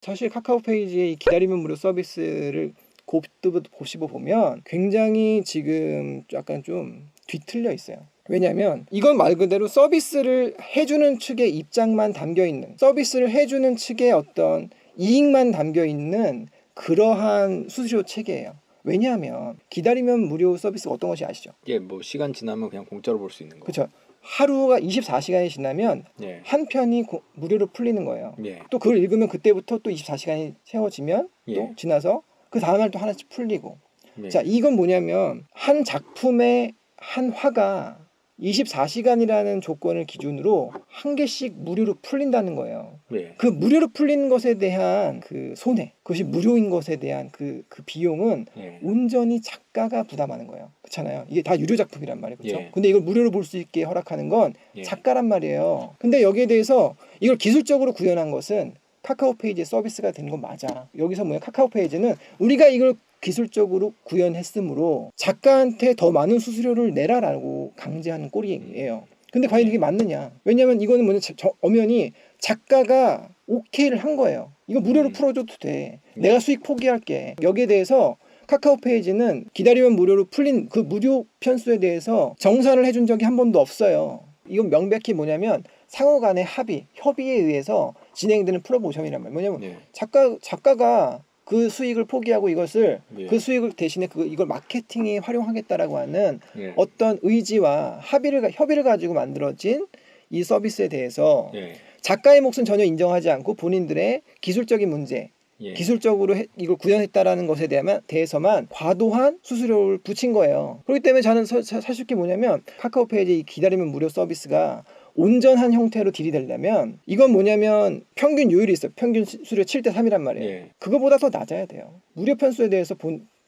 사실 카카오 페이지의 이 기다리면 무료 서비스를 곱씹어 보면 굉장히 지금 약간 좀 뒤틀려 있어요. 왜냐하면 이건 말 그대로 서비스를 해주는 측의 입장만 담겨있는, 서비스를 해주는 측의 어떤 이익만 담겨있는 그러한 수수료 체계예요. 왜냐하면 기다리면 무료 서비스가 어떤 것이 아시죠? 예, 뭐 시간 지나면 그냥 공짜로 볼 수 있는 거. 그렇죠. 하루가 24시간이 지나면 예. 한 편이 무료로 풀리는 거예요. 예. 또 그걸 읽으면 그때부터 또 24시간이 채워지면 또 예. 지나서 그 다음날 또 하나씩 풀리고. 예. 자, 이건 뭐냐면 한 작품의 한 화가 24시간이라는 조건을 기준으로 한 개씩 무료로 풀린다는 거예요. 예. 그 무료로 풀리는 것에 대한 그 손해, 그것이 무료인 것에 대한 그 비용은 예. 온전히 작가가 부담하는 거예요. 그렇잖아요. 이게 다 유료 작품이란 말이에요. 그렇죠? 예. 근데 이걸 무료로 볼 수 있게 허락하는 건 예. 작가란 말이에요. 근데 여기에 대해서 이걸 기술적으로 구현한 것은 카카오 페이지의 서비스가 되는 건 맞아. 여기서 뭐야? 카카오 페이지는 우리가 이걸 기술적으로 구현했으므로 작가한테 더 많은 수수료를 내라라고 강제하는 꼴이에요. 근데 과연 이게 맞느냐? 왜냐면 이거는 뭐냐? 엄연히 작가가 오케이를 한 거예요. 이거 무료로 풀어줘도 돼. 내가 수익 포기할게. 여기에 대해서 카카오 페이지는 기다리면 무료로 풀린 그 무료 편수에 대해서 정산을 해준 적이 한 번도 없어요. 이건 명백히 뭐냐면 상호 간의 합의, 협의에 의해서 진행되는 프로모션이란 말이에요. 뭐냐면 예. 작가가 그 수익을 포기하고 이것을 예. 그 수익을 대신에 이걸 마케팅에 활용하겠다라고 하는 예. 어떤 의지와 협의를 가지고 만들어진 이 서비스에 대해서 예. 작가의 몫은 전혀 인정하지 않고 본인들의 기술적인 문제, 예. 기술적으로 이걸 구현했다라는 것에 대해서만 과도한 수수료를 붙인 거예요. 그렇기 때문에 저는 사실 게 뭐냐면 카카오 페이지 기다리면 무료 서비스가 온전한 형태로 들이대려면 이건 뭐냐면 평균 요율이 있어요. 평균 수수료 7:3이란 말이에요. 예. 그거보다 더 낮아야 돼요. 무료 편수에 대해서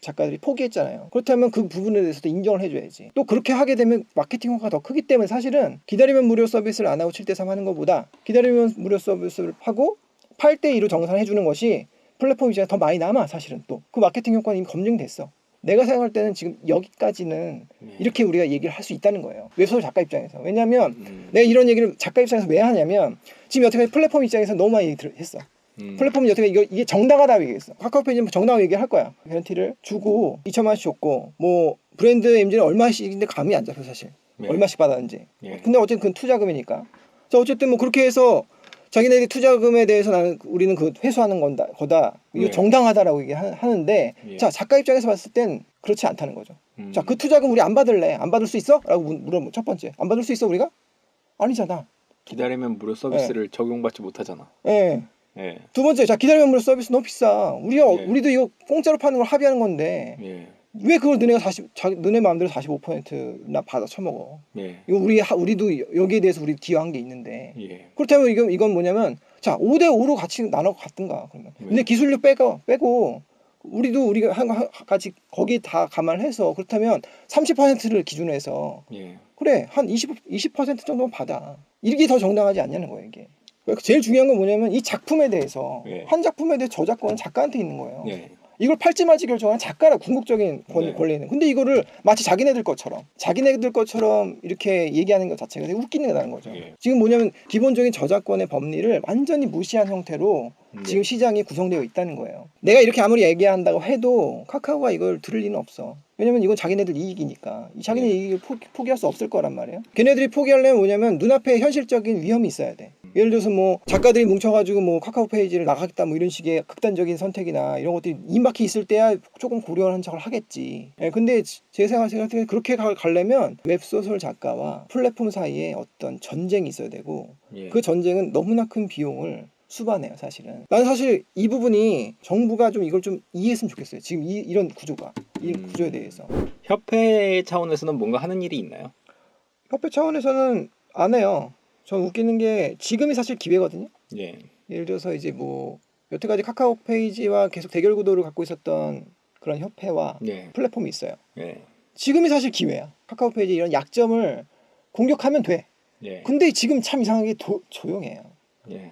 작가들이 포기했잖아요. 그렇다면 그 부분에 대해서도 인정을 해줘야지. 또 그렇게 하게 되면 마케팅 효과가 더 크기 때문에 사실은 기다리면 무료 서비스를 안 하고 7:3 하는 것보다 기다리면 무료 서비스를 하고 8:2로 정산해주는 것이 플랫폼 입장에 더 많이 남아. 사실은 또 그 마케팅 효과는 이미 검증됐어. 내가 생각할 때는 지금 여기까지는 이렇게 우리가 얘기를 할 수 있다는 거예요. 웹소설 작가 입장에서. 왜냐하면 내가 이런 얘기를 작가 입장에서 왜 하냐면 지금 여태까지 플랫폼 입장에서 너무 많이 했어. 플랫폼이 여태까지 이게 정당하다고 얘기했어. 카카오 페이지는 정당하게 얘기할 거야. 개런티를 주고 2천만 원씩 줬고 뭐 브랜드 MG는 얼마씩인데 감이 안 잡혀 사실. 얼마씩 받았는지. 근데 어쨌든 그건 투자금이니까. 자, 어쨌든 뭐 그렇게 해서 자기네들이 투자금에 대해서 우리는 그 회수하는 거다. 이거 정당하다라고 얘기하는데 자, 작가 입장에서 봤을 땐 그렇지 않다는 거죠. 자, 그 투자금 우리 안 받을래? 안 받을 수 있어? 라고 물어보면 첫 번째. 안 받을 수 있어 우리가? 아니잖아. 기다리면 무료 서비스를 적용받지 못하잖아. 예. 예. 두 번째, 자, 기다리면 무료 서비스 너무 비싸. 우리도 이거 공짜로 파는 걸 합의하는 건데 왜 그걸 너네 마음대로 45%나 받아 처먹어? 이거 우리도 여기에 대해서 우리 기여한 게 있는데. 그렇다면 이건 뭐냐면 자, 5:5로 같이 나눠 갔든가 그러면. 근데 기술료 빼고 우리가 같이 거기 다 감안해서 그렇다면 30%를 기준으로 해서 그래 한 20% 정도는 받아. 이게 더 정당하지 않냐는 거예요 이게. 제일 중요한 건 뭐냐면 이 작품에 대해서 한 작품에 대해 저작권은 작가한테 있는 거예요. 이걸 팔지 말지 결정하는 작가라 궁극적인 권리는. 근데 이거를 마치 자기네들 것처럼 이렇게 얘기하는 것 자체가 되게 웃기는 거라는 거죠. 지금 뭐냐면 기본적인 저작권의 법리를 완전히 무시한 형태로 지금 시장이 구성되어 있다는 거예요. 내가 이렇게 아무리 얘기한다고 해도 카카오가 이걸 들을 리는 없어. 왜냐면 이건 자기네들 이익이니까. 자기네 이익을 포기할 수 없을 거란 말이에요. 걔네들이 포기하려면 뭐냐면 눈앞에 현실적인 위험이 있어야 돼. 예를 들어서 뭐 작가들이 뭉쳐가지고 뭐 카카오 페이지를 나가겠다 뭐 이런 식의 극단적인 선택이나 이런 것들이 임박해 있을 때야 조금 고려하는 척을 하겠지. 근데 제 생각에 그렇게 가려면 웹소설 작가와 플랫폼 사이에 어떤 전쟁이 있어야 되고 그 전쟁은 너무나 큰 비용을 수반해요 사실은. 나는 사실 이 부분이 정부가 좀 이걸 좀 이해했으면 좋겠어요. 지금 이런 이 구조에 대해서. 협회 차원에서는 뭔가 하는 일이 있나요? 협회 차원에서는 안 해요. 전 웃기는 게 지금이 사실 기회거든요. 예를 들어서 이제 뭐 여태까지 카카오 페이지와 계속 대결 구도를 갖고 있었던 그런 협회와 플랫폼이 있어요. 지금이 사실 기회야. 카카오 페이지 이런 약점을 공격하면 돼. 근데 지금 참 이상하게 조용해요.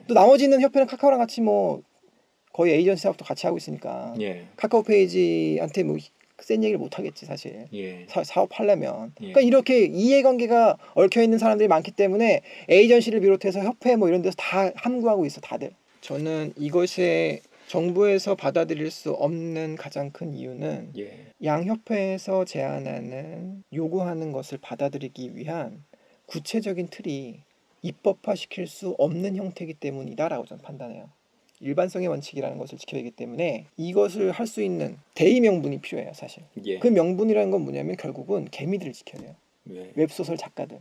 또 나머지 있는 협회는 카카오랑 같이 뭐 거의 에이전시 사업도 같이 하고 있으니까 카카오 페이지한테 뭐 센 얘기를 못 하겠지 사실. 사업하려면. 그러니까 이렇게 이해관계가 얽혀 있는 사람들이 많기 때문에 에이전시를 비롯해서 협회 뭐 이런 데서 다 함구하고 있어 다들. 저는 이것에 정부에서 받아들일 수 없는 가장 큰 이유는 예. 양협회에서 제안하는 요구하는 것을 받아들이기 위한 구체적인 틀이 입법화시킬 수 없는 형태이기 때문이다라고 저는 판단해요. 일반성의 원칙이라는 것을 지켜야 하기 때문에 이것을 할 수 있는 대의 명분이 필요해요, 사실. 예. 그 명분이라는 건 뭐냐면 결국은 개미들을 지켜야 돼요. 예. 웹소설 작가들.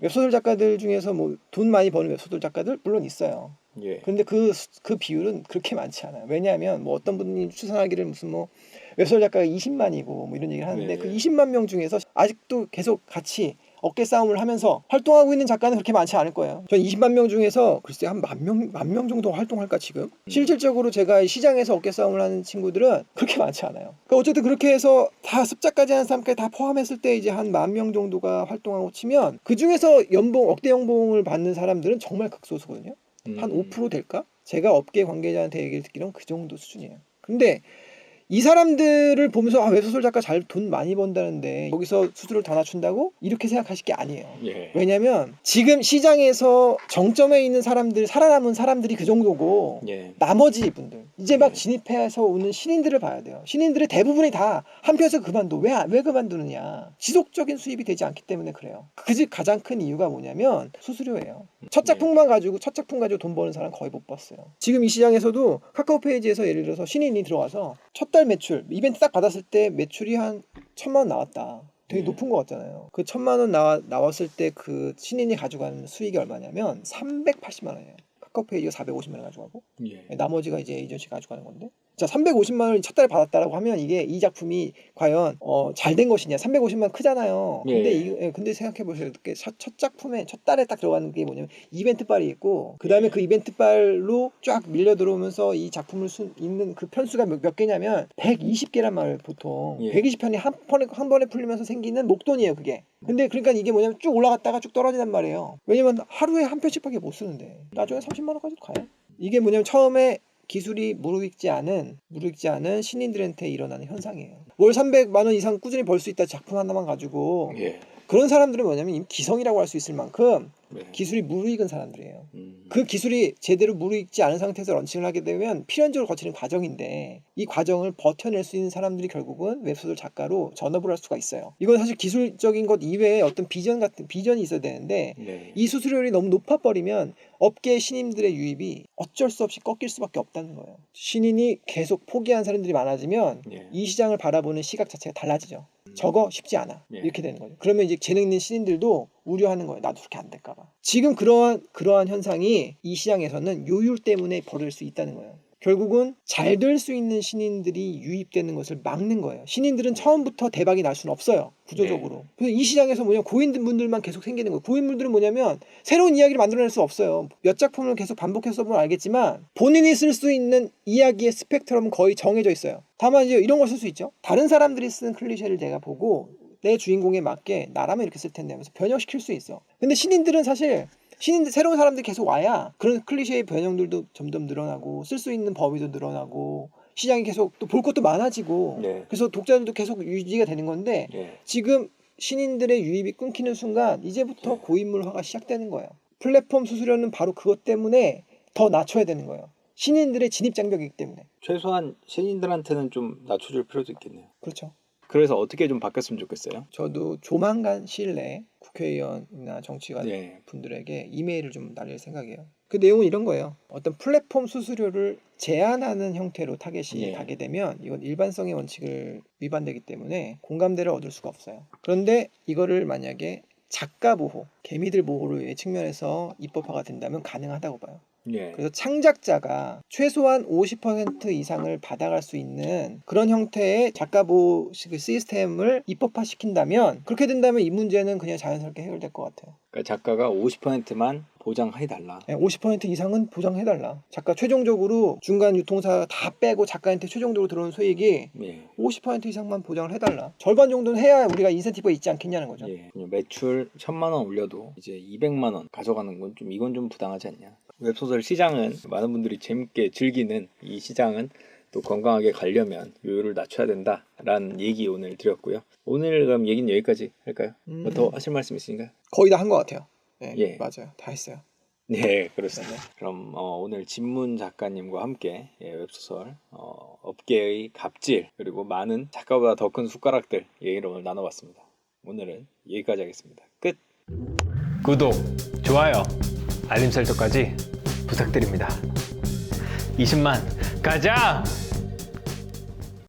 웹소설 작가들 중에서 뭐 돈 많이 버는 웹소설 작가들 물론 있어요. 예. 그런데 그 비율은 그렇게 많지 않아요. 왜냐하면 뭐 어떤 분이 추산하기를 무슨 뭐 웹소설 작가가 20만이고 뭐 이런 얘기를 하는데 예. 그 20만 명 중에서 아직도 계속 같이 어깨 싸움을 하면서 활동하고 있는 작가는 그렇게 많지 않을 거예요. 전 20만 명 중에서 글쎄 한 만 명 정도 활동할까 지금? 실질적으로 제가 시장에서 어깨 싸움을 하는 친구들은 그렇게 많지 않아요. 그러니까 어쨌든 그렇게 해서 다 습작까지 하는 사람까지 다 포함했을 때 이제 한 10,000명 정도가 활동하고 치면 그 중에서 연봉 억대 연봉을 받는 사람들은 정말 극소수거든요. 한 5% 될까? 제가 업계 관계자한테 얘기를 듣기로는 그 정도 수준이에요. 근데 이 사람들을 보면서 웹소설 작가 잘 돈 많이 번다는데 여기서 수수료를 더 낮춘다고? 이렇게 생각하실 게 아니에요. 예. 왜냐면 지금 시장에서 정점에 있는 사람들, 살아남은 사람들이 그 정도고 예. 나머지 분들 이제 막 예. 진입해서 오는 신인들을 봐야 돼요. 신인들의 대부분이 다 한편에서 그만둬. 왜 그만두느냐? 지속적인 수입이 되지 않기 때문에 그래요. 그 가장 큰 이유가 뭐냐면 수수료예요. 첫 작품 가지고 돈 버는 사람 거의 못 봤어요. 지금 이 시장에서도 카카오 페이지에서 예를 들어서 신인이 들어와서 첫 달 매출 이벤트 딱 받았을 때 매출이 한 1,000만 원 나왔다. 되게 높은 것 같잖아요. 그 1,000만 원 나왔을 때 그 신인이 가져가는 수익이 얼마냐면 380만 원이에요. 카카오 페이지가 450만 원 가져가고 나머지가 이제 에이전시가 가져가는 건데 자 350만 원을 첫 달에 받았다라고 하면 이게 이 작품이 과연 잘 된 것이냐 350만 원 크잖아요. 근데 근데 생각해 보세요. 첫 작품에 첫 달에 딱 들어가는 게 뭐냐면 이벤트 빨이 있고 그다음에 그 이벤트 빨로 쫙 밀려 들어오면서 이 작품을 있는 그 편수가 몇 개냐면 120개란 말이에요. 보통 120편이 한 번에 풀리면서 생기는 목돈이에요. 그게. 근데 그러니까 이게 뭐냐면 쭉 올라갔다가 쭉 떨어진단 말이에요. 왜냐면 하루에 한 편씩밖에 못 쓰는데 나중에 30만 원까지도 가요. 이게 뭐냐면 처음에 기술이 무르익지 않은 신인들한테 일어나는 현상이에요. 월 300만 원 이상 꾸준히 벌 수 있다 작품 하나만 가지고 그런 사람들은 뭐냐면 이미 기성이라고 할 수 있을 만큼 기술이 무르익은 사람들이에요. 그 기술이 제대로 무르익지 않은 상태에서 런칭을 하게 되면 필연적으로 거치는 과정인데 이 과정을 버텨낼 수 있는 사람들이 결국은 웹소설 작가로 전업을 할 수가 있어요. 이건 사실 기술적인 것 이외에 어떤 비전이 있어야 되는데 이 수수료율이 너무 높아버리면 업계 신인들의 유입이 어쩔 수 없이 꺾일 수밖에 없다는 거예요. 신인이 계속 포기한 사람들이 많아지면 이 시장을 바라보는 시각 자체가 달라지죠. 저거 쉽지 않아. 이렇게 되는 거죠. 그러면 이제 재능 있는 신인들도 우려하는 거예요. 나도 그렇게 안 될까 봐. 지금 그러한 현상이 이 시장에서는 요율 때문에 벌어질 수 있다는 거예요. 결국은 잘 될 수 있는 신인들이 유입되는 것을 막는 거예요. 신인들은 처음부터 대박이 날 수는 없어요. 구조적으로. 그래서 이 시장에서 뭐냐면 고인분들만 계속 생기는 거예요. 고인분들은 뭐냐면 새로운 이야기를 만들어낼 수 없어요. 몇 작품을 계속 반복해서 보면 알겠지만 본인이 쓸 수 있는 이야기의 스펙트럼은 거의 정해져 있어요. 다만 이제 이런 걸 쓸 수 있죠. 다른 사람들이 쓰는 클리셰를 내가 보고 내 주인공에 맞게 나라면 이렇게 쓸 텐데 하면서 변형시킬 수 있어. 근데 신인들은 사실 새로운 사람들이 계속 와야 그런 클리셰의 변형들도 점점 늘어나고 쓸 수 있는 범위도 늘어나고 시장이 계속 또 볼 것도 많아지고 그래서 독자들도 계속 유지가 되는 건데 지금 신인들의 유입이 끊기는 순간 이제부터 고인물화가 시작되는 거예요. 플랫폼 수수료는 바로 그것 때문에 더 낮춰야 되는 거예요. 신인들의 진입 장벽이기 때문에. 최소한 신인들한테는 좀 낮춰줄 필요도 있겠네요. 그렇죠. 그래서 어떻게 좀 바뀌었으면 좋겠어요? 저도 조만간 시일 내에 국회의원이나 정치관 분들에게 이메일을 좀 날릴 생각이에요. 그 내용은 이런 거예요. 어떤 플랫폼 수수료를 제한하는 형태로 타겟이 가게 되면 이건 일반성의 원칙을 위반되기 때문에 공감대를 얻을 수가 없어요. 그런데 이거를 만약에 작가 보호, 개미들 보호의 측면에서 입법화가 된다면 가능하다고 봐요. 그래서 창작자가 최소한 50% 이상을 받아갈 수 있는 그런 형태의 작가 보호 시스템을 입법화시킨다면 그렇게 된다면 이 문제는 그냥 자연스럽게 해결될 것 같아요. 그러니까 작가가 50%만 보장해달라. 50% 이상은 보장해달라. 작가 최종적으로 중간 유통사 다 빼고 작가한테 최종적으로 들어오는 수익이 50% 이상만 보장을 해달라. 절반 정도는 해야 우리가 인센티브가 있지 않겠냐는 거죠. 매출 1,000만 원 올려도 이제 200만 원 가져가는 건 좀 이건 좀 부당하지 않냐. 웹소설 시장은 많은 분들이 재밌게 즐기는 이 시장은 또 건강하게 가려면 요율을 낮춰야 된다라는 얘기 오늘 드렸고요. 오늘 그럼 얘기는 여기까지 할까요? 더 하실 말씀 있으신가요? 거의 다 한 것 같아요. 맞아요. 다 했어요. 네, 그렇습니다. 그럼 오늘 진문 작가님과 함께 웹소설 업계의 갑질 그리고 많은 작가보다 더 큰 숟가락들 얘기를 오늘 나눠봤습니다. 오늘은 여기까지 하겠습니다. 끝! 구독, 좋아요, 알림 설정까지 부탁드립니다. 20만 가자!